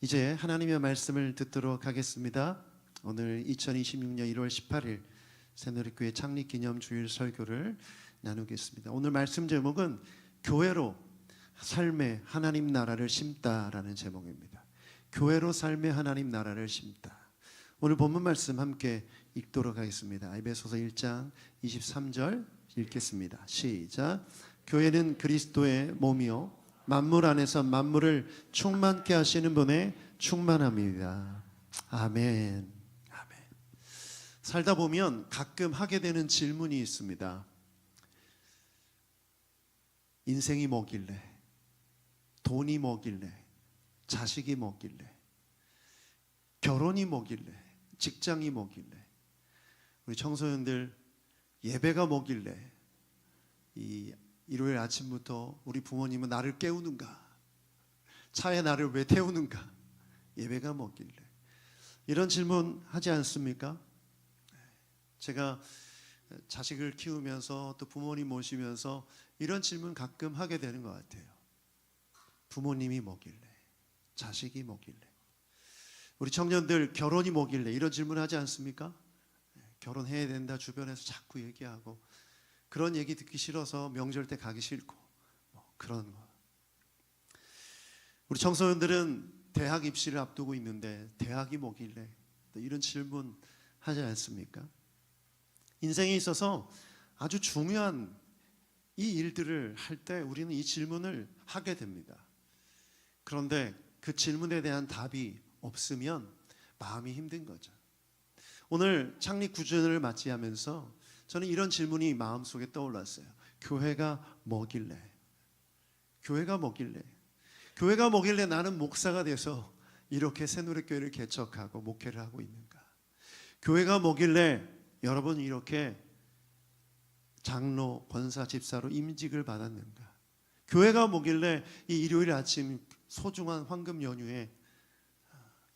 이제 하나님의 말씀을 듣도록 하겠습니다. 오늘 2026년 1월 18일 새누리교회 창립기념 주일 설교를 나누겠습니다. 오늘 말씀 제목은 교회로 삶의 하나님 나라를 심다라는 제목입니다. 교회로 삶의 하나님 나라를 심다. 오늘 본문 말씀 함께 읽도록 하겠습니다. 에베소서 1장 23절 읽겠습니다. 시작. 교회는 그리스도의 몸이요 만물 안에서 만물을 충만케 하시는 분의 충만함입니다. 아멘. 아멘. 살다 보면 가끔 하게 되는 질문이 있습니다. 인생이 뭐길래? 돈이 뭐길래? 자식이 뭐길래? 결혼이 뭐길래? 직장이 뭐길래? 우리 청소년들 예배가 뭐길래? 이 일요일 아침부터 우리 부모님은 나를 깨우는가? 차에 나를 왜 태우는가? 예배가 뭐길래? 이런 질문 하지 않습니까? 제가 자식을 키우면서 또 부모님 모시면서 이런 질문 가끔 하게 되는 것 같아요. 부모님이 뭐길래? 자식이 뭐길래? 우리 청년들 결혼이 뭐길래? 이런 질문 하지 않습니까? 결혼해야 된다 주변에서 자꾸 얘기하고 그런 얘기 듣기 싫어서 명절 때 가기 싫고 그런 거. 우리 청소년들은 대학 입시를 앞두고 있는데 대학이 뭐길래? 이런 질문 하지 않습니까? 인생에 있어서 아주 중요한 이 일들을 할 때 우리는 이 질문을 하게 됩니다. 그런데 그 질문에 대한 답이 없으면 마음이 힘든 거죠. 오늘 창립 9주년을 맞이하면서 저는 이런 질문이 마음속에 떠올랐어요. 교회가 뭐길래? 교회가 뭐길래? 교회가 뭐길래 나는 목사가 돼서 이렇게 새누리교회를 개척하고 목회를 하고 있는가? 교회가 뭐길래 여러분 이렇게 장로, 권사, 집사로 임직을 받았는가? 교회가 뭐길래 이 일요일 아침 소중한 황금 연휴에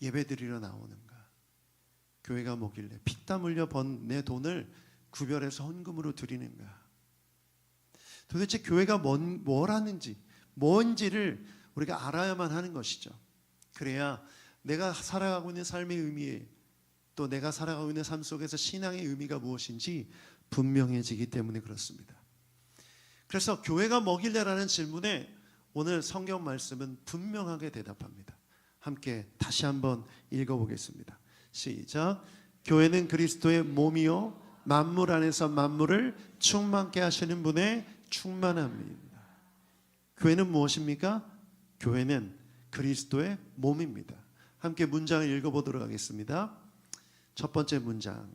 예배드리러 나오는가? 교회가 뭐길래 피땀 흘려 번 내 돈을 구별해서 헌금으로 드리는가? 도대체 교회가 뭐라는지 뭔지를 우리가 알아야만 하는 것이죠. 그래야 내가 살아가고 있는 삶의 의미에 또 내가 살아가고 있는 삶 속에서 신앙의 의미가 무엇인지 분명해지기 때문에 그렇습니다. 그래서 교회가 뭐길래라는 질문에 오늘 성경 말씀은 분명하게 대답합니다. 함께 다시 한번 읽어보겠습니다. 시작. 교회는 그리스도의 몸이요 만물 안에서 만물을 충만케 하시는 분의 충만함입니다. 교회는 무엇입니까? 교회는 그리스도의 몸입니다. 함께 문장을 읽어보도록 하겠습니다. 첫 번째 문장.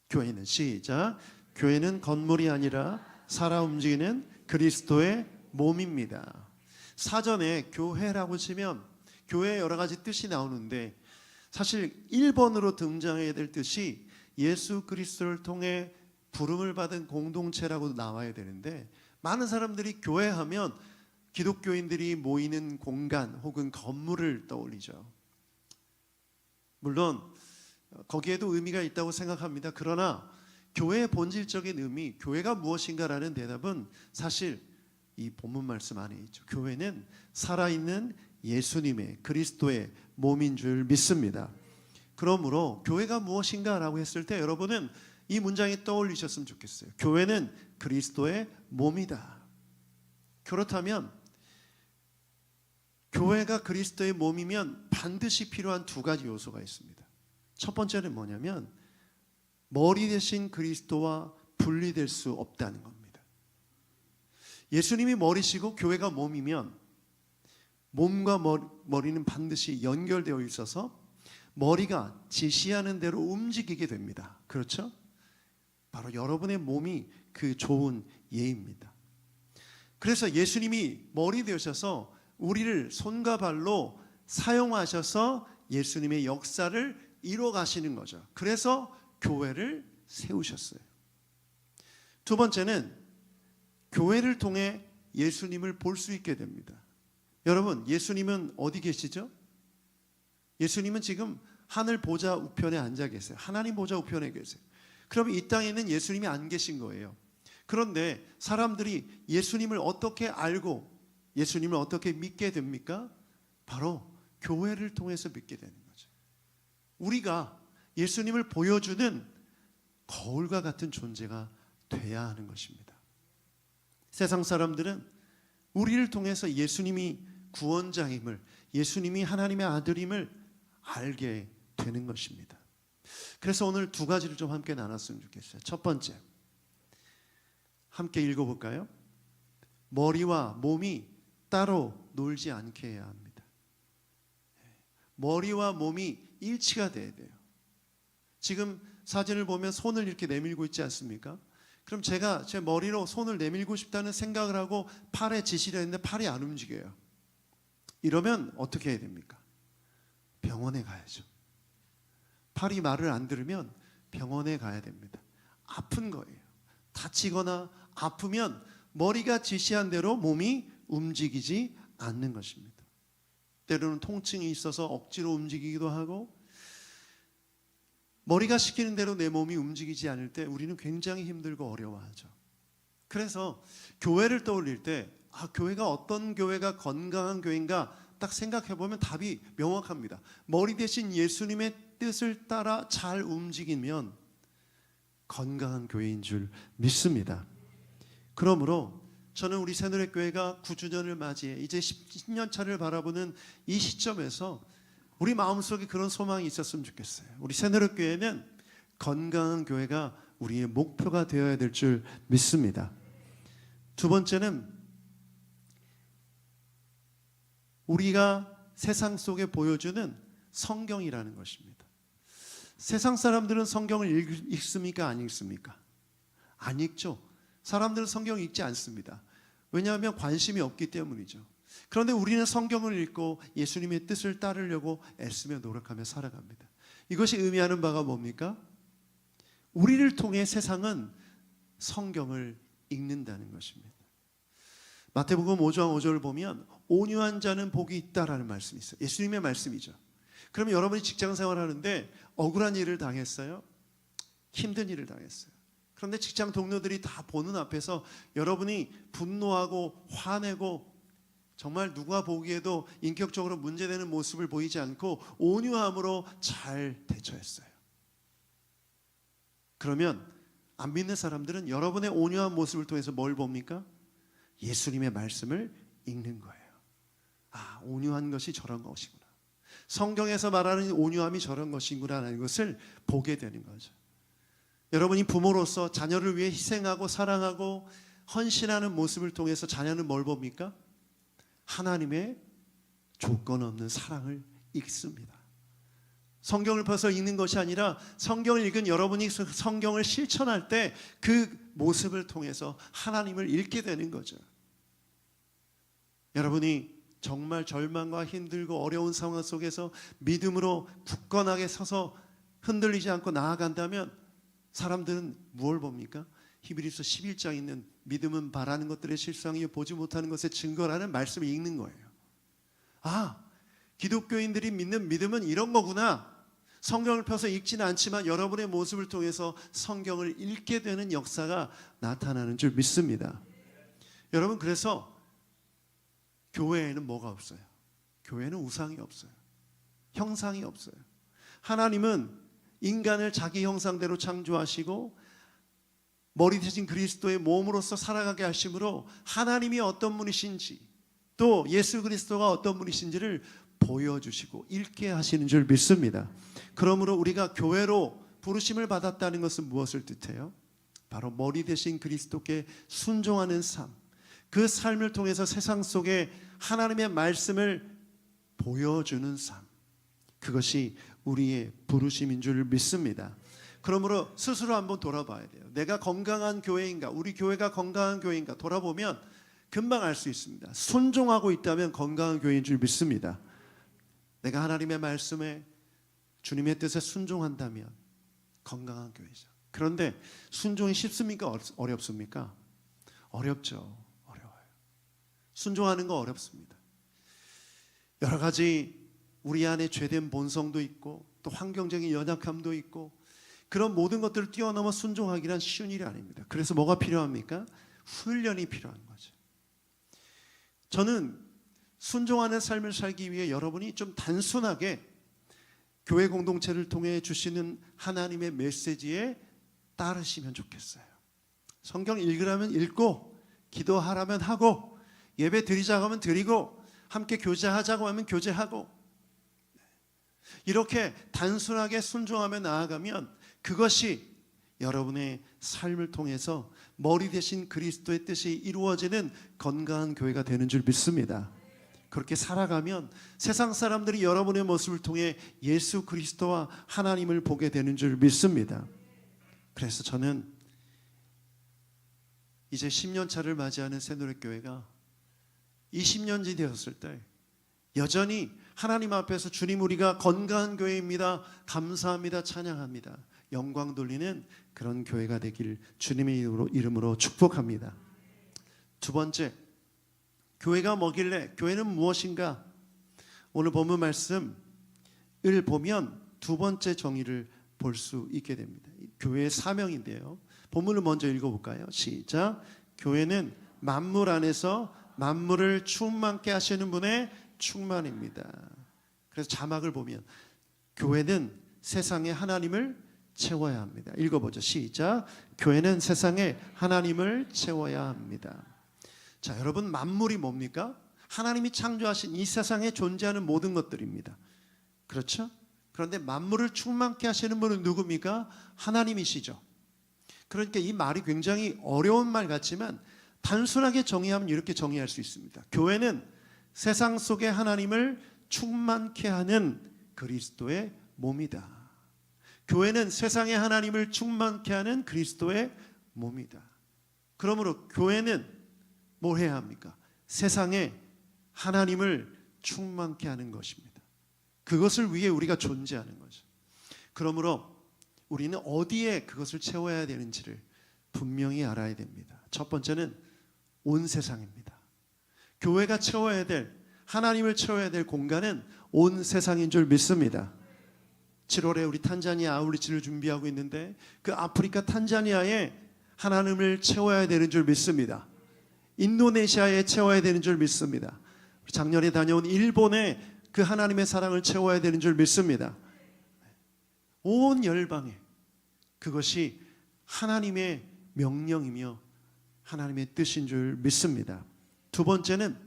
교회는 시작. 교회는 건물이 아니라 살아 움직이는 그리스도의 몸입니다. 사전에 교회라고 치면 교회에 여러 가지 뜻이 나오는데 사실 1번으로 등장해야 될 뜻이 예수 그리스도를 통해 부름을 받은 공동체라고 나와야 되는데 많은 사람들이 교회하면 기독교인들이 모이는 공간 혹은 건물을 떠올리죠. 물론 거기에도 의미가 있다고 생각합니다. 그러나 교회의 본질적인 의미, 교회가 무엇인가라는 대답은 사실 이 본문 말씀 안에 있죠. 교회는 살아있는 예수님의 그리스도의 몸인 줄 믿습니다. 그러므로 교회가 무엇인가라고 했을 때 여러분은 이 문장이 떠올리셨으면 좋겠어요. 교회는 그리스도의 몸이다. 그렇다면 교회가 그리스도의 몸이면 반드시 필요한 두 가지 요소가 있습니다. 첫 번째는 뭐냐면 머리 대신 그리스도와 분리될 수 없다는 겁니다. 예수님이 머리시고 교회가 몸이면 몸과 머리는 반드시 연결되어 있어서 머리가 지시하는 대로 움직이게 됩니다. 그렇죠? 바로 여러분의 몸이 그 좋은 예입니다. 그래서 예수님이 머리 되셔서 우리를 손과 발로 사용하셔서 예수님의 역사를 이루어 가시는 거죠. 그래서 교회를 세우셨어요. 두 번째는 교회를 통해 예수님을 볼 수 있게 됩니다. 여러분, 예수님은 어디 계시죠? 예수님은 지금 하늘 보좌 우편에 앉아 계세요. 하나님 보좌 우편에 계세요. 그럼 이 땅에는 예수님이 안 계신 거예요. 그런데 사람들이 예수님을 어떻게 알고 예수님을 어떻게 믿게 됩니까? 바로 교회를 통해서 믿게 되는 거죠. 우리가 예수님을 보여주는 거울과 같은 존재가 돼야 하는 것입니다. 세상 사람들은 우리를 통해서 예수님이 구원자임을, 예수님이 하나님의 아들임을 알게 되는 것입니다. 그래서 오늘 두 가지를 좀 함께 나눴으면 좋겠어요. 첫 번째, 함께 읽어볼까요? 머리와 몸이 따로 놀지 않게 해야 합니다. 머리와 몸이 일치가 돼야 돼요. 지금 사진을 보면 손을 이렇게 내밀고 있지 않습니까? 그럼 제가 제 머리로 손을 내밀고 싶다는 생각을 하고 팔에 지시를 했는데 팔이 안 움직여요. 이러면 어떻게 해야 됩니까? 병원에 가야죠. 팔이 말을 안 들으면 병원에 가야 됩니다. 아픈 거예요. 다치거나 아프면 머리가 지시한 대로 몸이 움직이지 않는 것입니다. 때로는 통증이 있어서 억지로 움직이기도 하고, 머리가 시키는 대로 내 몸이 움직이지 않을 때 우리는 굉장히 힘들고 어려워하죠. 그래서 교회를 떠올릴 때 교회가 어떤 교회가 건강한 교회인가 딱 생각해보면 답이 명확합니다. 머리 대신 예수님의 뜻을 따라 잘 움직이면 건강한 교회인 줄 믿습니다. 그러므로 저는 우리 새누리교회가 9주년을 맞이해 이제 10년 차를 바라보는 이 시점에서 우리 마음속에 그런 소망이 있었으면 좋겠어요. 우리 새누리교회는 건강한 교회가 우리의 목표가 되어야 될 줄 믿습니다. 두 번째는 우리가 세상 속에 보여주는 성경이라는 것입니다. 세상 사람들은 성경을 읽습니까? 안 읽습니까? 안 읽죠. 사람들은 성경을 읽지 않습니다. 왜냐하면 관심이 없기 때문이죠. 그런데 우리는 성경을 읽고 예수님의 뜻을 따르려고 애쓰며 노력하며 살아갑니다. 이것이 의미하는 바가 뭡니까? 우리를 통해 세상은 성경을 읽는다는 것입니다. 마태복음 5장 5절을 보면 온유한 자는 복이 있다라는 말씀이 있어요. 예수님의 말씀이죠. 그러면 여러분이 직장생활 하는데 억울한 일을 당했어요. 힘든 일을 당했어요. 그런데 직장 동료들이 다 보는 앞에서 여러분이 분노하고 화내고 정말 누가 보기에도 인격적으로 문제되는 모습을 보이지 않고 온유함으로 잘 대처했어요. 그러면 안 믿는 사람들은 여러분의 온유한 모습을 통해서 뭘 봅니까? 예수님의 말씀을 읽는 거예요. 온유한 것이 저런 것이구나. 성경에서 말하는 온유함이 저런 것이구나라는 것을 보게 되는 거죠. 여러분이 부모로서 자녀를 위해 희생하고 사랑하고 헌신하는 모습을 통해서 자녀는 뭘 봅니까? 하나님의 조건 없는 사랑을 읽습니다. 성경을 펴서 읽는 것이 아니라 성경을 읽은 여러분이 성경을 실천할 때 그 모습을 통해서 하나님을 읽게 되는 거죠. 여러분이 정말 절망과 힘들고 어려운 상황 속에서 믿음으로 굳건하게 서서 흔들리지 않고 나아간다면 사람들은 무엇을 봅니까? 히브리서 11장에 있는 믿음은 바라는 것들의 실상이요 보지 못하는 것의 증거라는 말씀을 읽는 거예요. 기독교인들이 믿는 믿음은 이런 거구나. 성경을 펴서 읽지는 않지만 여러분의 모습을 통해서 성경을 읽게 되는 역사가 나타나는 줄 믿습니다. 여러분, 그래서 교회에는 뭐가 없어요? 교회는 우상이 없어요. 형상이 없어요. 하나님은 인간을 자기 형상대로 창조하시고 머리 대신 그리스도의 몸으로서 살아가게 하심으로 하나님이 어떤 분이신지 또 예수 그리스도가 어떤 분이신지를 보여주시고 읽게 하시는 줄 믿습니다. 그러므로 우리가 교회로 부르심을 받았다는 것은 무엇을 뜻해요? 바로 머리 대신 그리스도께 순종하는 삶, 그 삶을 통해서 세상 속에 하나님의 말씀을 보여주는 삶, 그것이 우리의 부르심인 줄 믿습니다. 그러므로 스스로 한번 돌아봐야 돼요. 내가 건강한 교회인가, 우리 교회가 건강한 교회인가 돌아보면 금방 알 수 있습니다. 순종하고 있다면 건강한 교회인 줄 믿습니다. 내가 하나님의 말씀에 주님의 뜻에 순종한다면 건강한 교회죠. 그런데 순종이 쉽습니까? 어렵습니까? 어렵죠. 어려워요. 순종하는 거 어렵습니다. 여러 가지 우리 안에 죄된 본성도 있고 또 환경적인 연약함도 있고 그런 모든 것들을 뛰어넘어 순종하기란 쉬운 일이 아닙니다. 그래서 뭐가 필요합니까? 훈련이 필요한 거죠. 저는 순종하는 삶을 살기 위해 여러분이 좀 단순하게 교회 공동체를 통해 주시는 하나님의 메시지에 따르시면 좋겠어요. 성경 읽으라면 읽고, 기도하라면 하고, 예배 드리자고 하면 드리고, 함께 교제하자고 하면 교제하고, 이렇게 단순하게 순종하며 나아가면 그것이 여러분의 삶을 통해서 머리 대신 그리스도의 뜻이 이루어지는 건강한 교회가 되는 줄 믿습니다. 그렇게 살아가면 세상 사람들이 여러분의 모습을 통해 예수 그리스도와 하나님을 보게 되는 줄 믿습니다. 그래서 저는 이제 10년 차를 맞이하는 새노래교회가 20년이 되었을 때 여전히 하나님 앞에서 주님, 우리가 건강한 교회입니다, 감사합니다, 찬양합니다, 영광 돌리는 그런 교회가 되길 주님의 이름으로 축복합니다. 두 번째, 교회가 뭐길래, 교회는 무엇인가? 오늘 본문 말씀을 보면 두 번째 정의를 볼 수 있게 됩니다. 교회의 사명인데요, 본문을 먼저 읽어볼까요? 시작. 교회는 만물 안에서 만물을 충만케 하시는 분의 충만입니다. 그래서 자막을 보면 교회는 세상에 하나님을 채워야 합니다. 읽어보죠. 시작. 교회는 세상에 하나님을 채워야 합니다. 자, 여러분, 만물이 뭡니까? 하나님이 창조하신 이 세상에 존재하는 모든 것들입니다. 그렇죠? 그런데 만물을 충만케 하시는 분은 누굽니까? 하나님이시죠. 그러니까 이 말이 굉장히 어려운 말 같지만 단순하게 정의하면 이렇게 정의할 수 있습니다. 교회는 세상 속에 하나님을 충만케 하는 그리스도의 몸이다. 교회는 세상에 하나님을 충만케 하는 그리스도의 몸이다. 그러므로 교회는 뭘 해야 합니까? 세상에 하나님을 충만케 하는 것입니다. 그것을 위해 우리가 존재하는 거죠. 그러므로 우리는 어디에 그것을 채워야 되는지를 분명히 알아야 됩니다. 첫 번째는 온 세상입니다. 교회가 채워야 될, 하나님을 채워야 될 공간은 온 세상인 줄 믿습니다. 7월에 우리 탄자니아 아울리치를 준비하고 있는데 그 아프리카 탄자니아에 하나님을 채워야 되는 줄 믿습니다. 인도네시아에 채워야 되는 줄 믿습니다. 작년에 다녀온 일본에 그 하나님의 사랑을 채워야 되는 줄 믿습니다. 온 열방에 그것이 하나님의 명령이며 하나님의 뜻인 줄 믿습니다. 두 번째는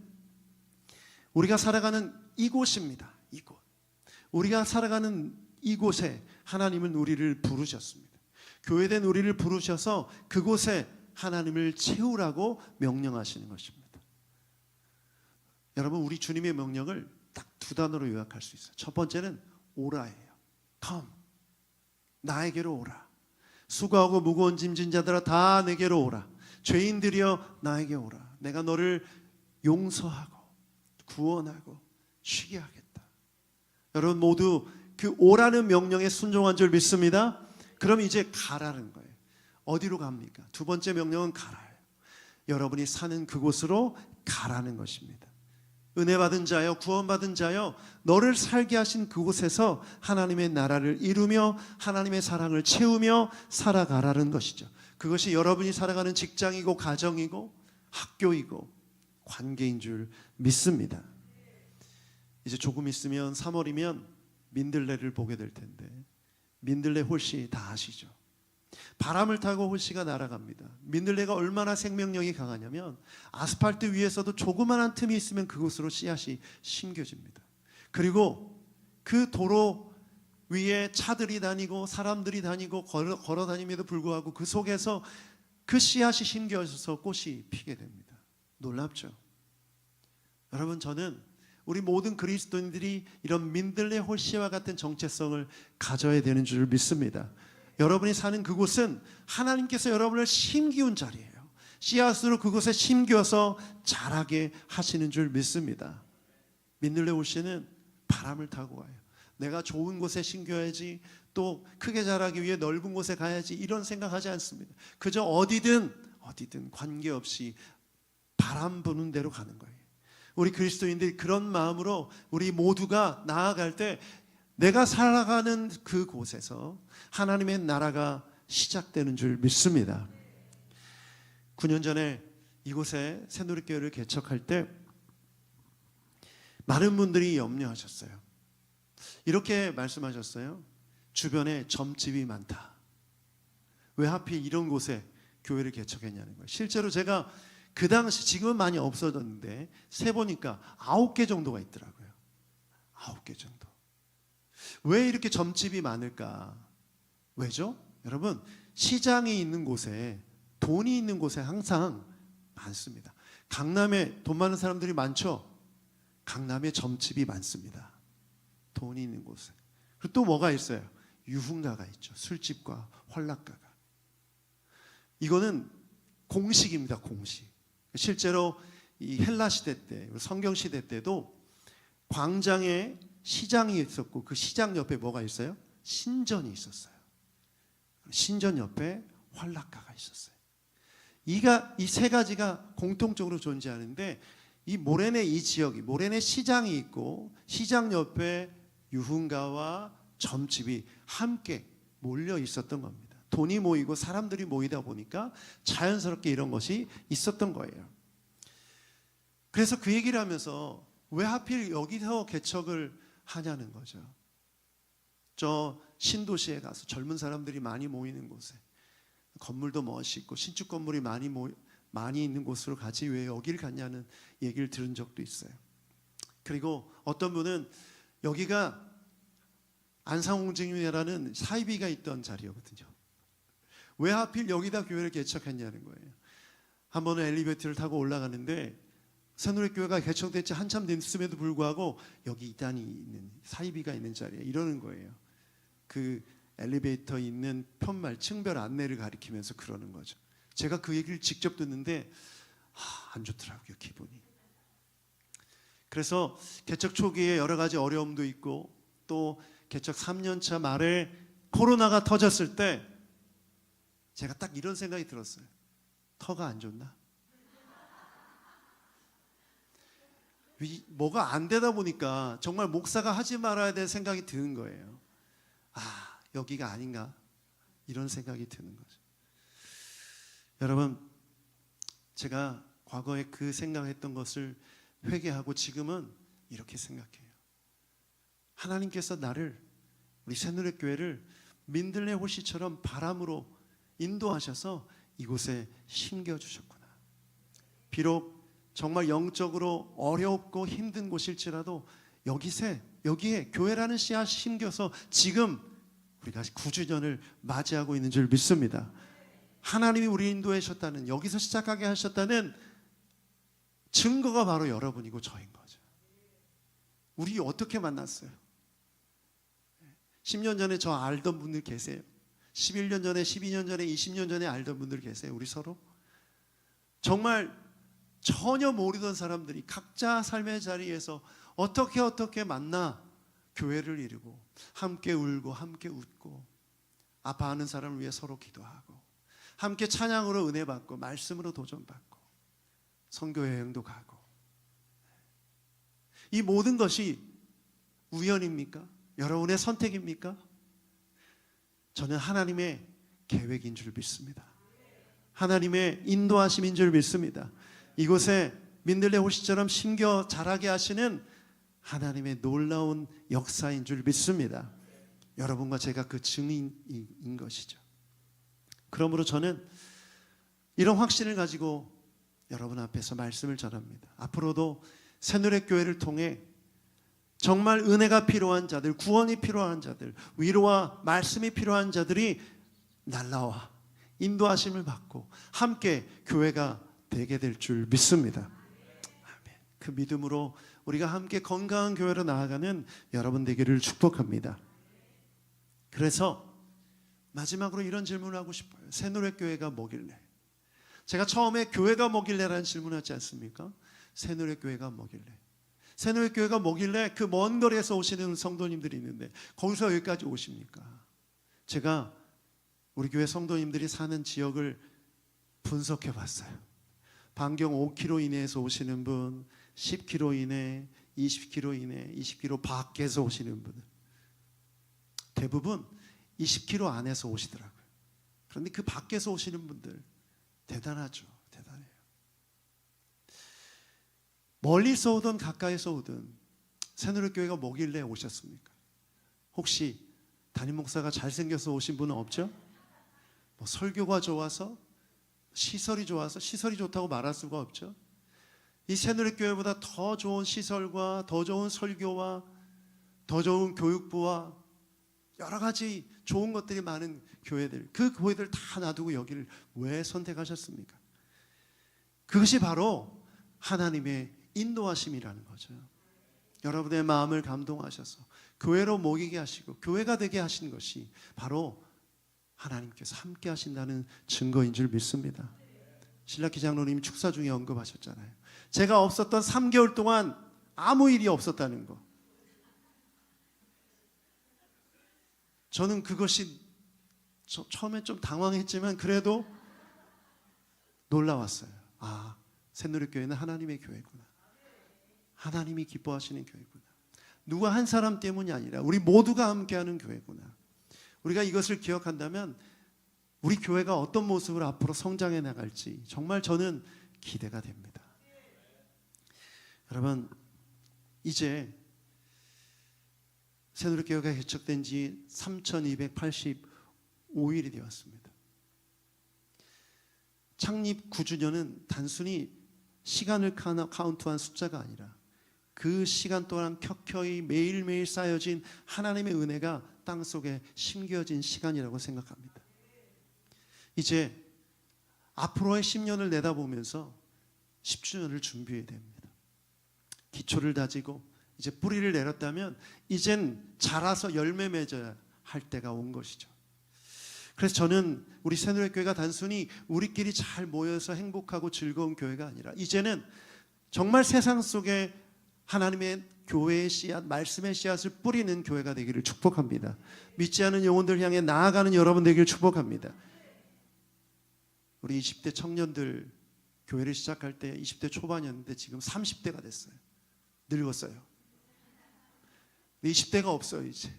우리가 살아가는 이곳입니다. 이곳. 우리가 살아가는 이곳에 하나님은 우리를 부르셨습니다. 교회된 우리를 부르셔서 그곳에 하나님을 채우라고 명령하시는 것입니다. 여러분, 우리 주님의 명령을 딱 두 단어로 요약할 수 있어요. 첫 번째는 오라예요. Come. 나에게로 오라. 수고하고 무거운 짐진 자들아 다 내게로 오라. 죄인들이여 나에게 오라. 내가 너를 용서하고 구원하고 쉬게 하겠다. 여러분 모두 그 오라는 명령에 순종한 줄 믿습니다. 그럼 이제 가라는 거예요. 어디로 갑니까? 두 번째 명령은 가라예요. 여러분이 사는 그곳으로 가라는 것입니다. 은혜 받은 자여, 구원받은 자여, 너를 살게 하신 그곳에서 하나님의 나라를 이루며 하나님의 사랑을 채우며 살아가라는 것이죠. 그것이 여러분이 살아가는 직장이고 가정이고 학교이고 관계인 줄 믿습니다. 이제 조금 있으면 3월이면 민들레를 보게 될 텐데 민들레 홀씨 다 아시죠? 바람을 타고 홀씨가 날아갑니다. 민들레가 얼마나 생명력이 강하냐면 아스팔트 위에서도 조그만한 틈이 있으면 그곳으로 씨앗이 심겨집니다. 그리고 그 도로 위에 차들이 다니고 사람들이 다니고 걸어 다님에도 불구하고 그 속에서 그 씨앗이 심겨져서 꽃이 피게 됩니다. 놀랍죠? 여러분, 저는 우리 모든 그리스도인들이 이런 민들레 홀씨와 같은 정체성을 가져야 되는 줄 믿습니다. 여러분이 사는 그곳은 하나님께서 여러분을 심기운 자리예요. 씨앗으로 그곳에 심겨서 자라게 하시는 줄 믿습니다. 민들레 홀씨는 바람을 타고 가요. 내가 좋은 곳에 심겨야지, 또 크게 자라기 위해 넓은 곳에 가야지, 이런 생각하지 않습니다. 그저 어디든 관계없이 바람 부는 대로 가는 거예요. 우리 그리스도인들이 그런 마음으로 우리 모두가 나아갈 때 내가 살아가는 그곳에서 하나님의 나라가 시작되는 줄 믿습니다. 9년 전에 이곳에 새누리교회를 개척할 때 많은 분들이 염려하셨어요. 이렇게 말씀하셨어요. 주변에 점집이 많다. 왜 하필 이런 곳에 교회를 개척했냐는 거예요. 실제로 제가 그 당시, 지금은 많이 없어졌는데 세보니까 9개 정도가 있더라고요. 9개 정도. 왜 이렇게 점집이 많을까? 왜죠? 여러분, 시장이 있는 곳에, 돈이 있는 곳에 항상 많습니다. 강남에 돈 많은 사람들이 많죠? 강남에 점집이 많습니다. 돈이 있는 곳에. 그리고 또 뭐가 있어요? 유흥가가 있죠. 술집과 환락가가. 이거는 공식입니다. 공식. 실제로 이 헬라 시대 때, 성경 시대 때도 광장에 시장이 있었고 그 시장 옆에 뭐가 있어요? 신전이 있었어요. 신전 옆에 환락가가 있었어요. 이 세 가지가 공통적으로 존재하는데, 이 모레네 이 지역이, 모레네 시장이 있고 시장 옆에 유흥가와 점집이 함께 몰려 있었던 겁니다. 돈이 모이고 사람들이 모이다 보니까 자연스럽게 이런 것이 있었던 거예요. 그래서 그 얘기를 하면서 왜 하필 여기서 개척을 하냐는 거죠. 저 신도시에 가서 젊은 사람들이 많이 모이는 곳에, 건물도 멋있고 신축 건물이 많이 있는 곳으로 가지 왜 여기를 갔냐는 얘기를 들은 적도 있어요. 그리고 어떤 분은 여기가 안상홍증이라는 사이비가 있던 자리였거든요. 왜 하필 여기다 교회를 개척했냐는 거예요. 한 번은 엘리베이터를 타고 올라가는데 새누리교회가 개척된 지 한참 됐음에도 불구하고 여기 이단이 있는, 사이비가 있는 자리에 이러는 거예요. 그 엘리베이터 있는 편말 층별 안내를 가리키면서 그러는 거죠. 제가 그 얘기를 직접 듣는데 안 좋더라고요, 기분이. 그래서 개척 초기에 여러 가지 어려움도 있고, 또 개척 3년차 말에 코로나가 터졌을 때 제가 딱 이런 생각이 들었어요. 터가 안 좋나? 뭐가 안 되다 보니까 정말 목사가 하지 말아야 될 생각이 드는 거예요. 여기가 아닌가? 이런 생각이 드는 거죠. 여러분, 제가 과거에 그 생각했던 것을 회개하고 지금은 이렇게 생각해요. 하나님께서 나를, 우리 새누리교회를 민들레 호시처럼 바람으로 인도하셔서 이곳에 심겨주셨구나. 비록 정말 영적으로 어렵고 힘든 곳일지라도 여기에 교회라는 씨앗 심겨서 지금 우리가 9주년을 맞이하고 있는 줄 믿습니다. 하나님이 우리 인도하셨다는, 여기서 시작하게 하셨다는 증거가 바로 여러분이고 저인 거죠. 우리 어떻게 만났어요? 10년 전에 저 알던 분들 계세요? 11년 전에, 12년 전에, 20년 전에 알던 분들 계세요? 우리 서로? 정말 전혀 모르던 사람들이 각자 삶의 자리에서 어떻게 만나 교회를 이루고 함께 울고 함께 웃고 아파하는 사람을 위해 서로 기도하고 함께 찬양으로 은혜 받고 말씀으로 도전받고 선교 여행도 가고, 이 모든 것이 우연입니까? 여러분의 선택입니까? 저는 하나님의 계획인 줄 믿습니다. 하나님의 인도하심인 줄 믿습니다. 이곳에 민들레 호시처럼 심겨 자라게 하시는 하나님의 놀라운 역사인 줄 믿습니다. 여러분과 제가 그 증인인 것이죠. 그러므로 저는 이런 확신을 가지고 여러분 앞에서 말씀을 전합니다. 앞으로도 새누리교회를 통해 정말 은혜가 필요한 자들, 구원이 필요한 자들, 위로와 말씀이 필요한 자들이 날라와 인도하심을 받고 함께 교회가 되게 될 줄 믿습니다. 아멘. 그 믿음으로 우리가 함께 건강한 교회로 나아가는 여러분 되기를 축복합니다. 그래서 마지막으로 이런 질문을 하고 싶어요. 새누리교회가 뭐길래? 제가 처음에 교회가 뭐길래라는 질문하지 않습니까? 새누리교회가 뭐길래? 새누리교회가 뭐길래 그 먼 거리에서 오시는 성도님들이 있는데 거기서 여기까지 오십니까? 제가 우리 교회 성도님들이 사는 지역을 분석해 봤어요. 반경 5km 이내에서 오시는 분, 10km 이내, 20km 이내, 20km 밖에서 오시는 분들 대부분 20km 안에서 오시더라고요. 그런데 그 밖에서 오시는 분들 대단하죠. 대단해요. 멀리서 오든 가까이서 오든 새누리교회가 뭐길래 오셨습니까? 혹시 담임 목사가 잘생겨서 오신 분은 없죠? 뭐 설교가 좋아서, 시설이 좋아서, 시설이 좋다고 말할 수가 없죠. 이 새누리교회보다 더 좋은 시설과 더 좋은 설교와 더 좋은 교육부와 여러 가지 좋은 것들이 많은 교회들, 그 교회들 다 놔두고 여기를 왜 선택하셨습니까? 그것이 바로 하나님의 인도하심이라는 거죠. 여러분의 마음을 감동하셔서 교회로 모이게 하시고 교회가 되게 하신 것이 바로 하나님께서 함께 하신다는 증거인 줄 믿습니다. 신라키 장로님이 축사 중에 언급하셨잖아요. 제가 없었던 3개월 동안 아무 일이 없었다는 거. 저는 그것이 처음에 좀 당황했지만 그래도 놀라웠어요. 아, 새누리교회는 하나님의 교회구나. 하나님이 기뻐하시는 교회구나. 누가 한 사람 때문이 아니라 우리 모두가 함께하는 교회구나. 우리가 이것을 기억한다면 우리 교회가 어떤 모습으로 앞으로 성장해 나갈지 정말 저는 기대가 됩니다. 여러분, 이제 새누리교회가 개척된 지 3285일이 되었습니다. 창립 9주년은 단순히 시간을 카운트한 숫자가 아니라 그 시간 동안 켜켜이 매일매일 쌓여진 하나님의 은혜가 땅속에 심겨진 시간이라고 생각합니다. 이제 앞으로의 10년을 내다보면서 10주년을 준비해야 됩니다. 기초를 다지고 이제 뿌리를 내렸다면 이젠 자라서 열매 맺어야 할 때가 온 것이죠. 그래서 저는 우리 새누리교회가 단순히 우리끼리 잘 모여서 행복하고 즐거운 교회가 아니라 이제는 정말 세상 속에 하나님의 교회의 씨앗, 말씀의 씨앗을 뿌리는 교회가 되기를 축복합니다. 믿지 않은 영혼들 향해 나아가는 여러분 되기를 축복합니다. 우리 20대 청년들 교회를 시작할 때 20대 초반이었는데 지금 30대가 됐어요. 늙었어요. 20대가 없어요. 이제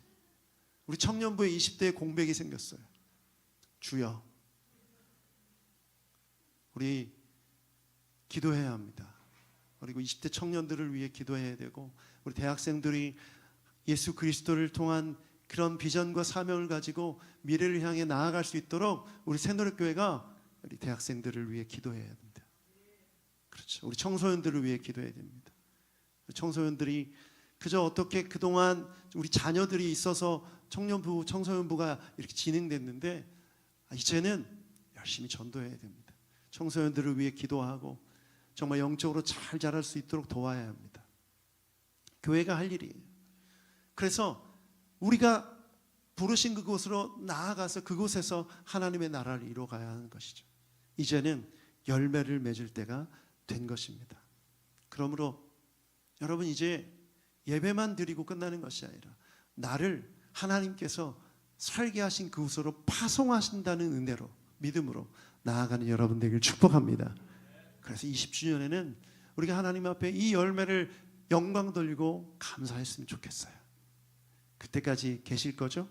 우리 청년부에 20대의 공백이 생겼어요. 주여, 우리 기도해야 합니다. 그리고 20대 청년들을 위해 기도해야 되고 우리 대학생들이 예수 그리스도를 통한 그런 비전과 사명을 가지고 미래를 향해 나아갈 수 있도록 우리 새누리교회가 우리 대학생들을 위해 기도해야 됩니다. 그렇죠. 우리 청소년들을 위해 기도해야 됩니다. 청소년들이 그저 어떻게 그동안 우리 자녀들이 있어서 청년부, 청소년부가 이렇게 진행됐는데 이제는 열심히 전도해야 됩니다. 청소년들을 위해 기도하고 정말 영적으로 잘 자랄 수 있도록 도와야 합니다. 교회가 할 일이에요. 그래서 우리가 부르신 그곳으로 나아가서 그곳에서 하나님의 나라를 이루어가야 하는 것이죠. 이제는 열매를 맺을 때가 된 것입니다. 그러므로 여러분, 이제 예배만 드리고 끝나는 것이 아니라 나를 하나님께서 살게 하신 그곳으로 파송하신다는 은혜로, 믿음으로 나아가는 여러분 되길 축복합니다. 그래서 20주년에는 우리가 하나님 앞에 이 열매를 영광 돌리고 감사했으면 좋겠어요. 그때까지 계실 거죠?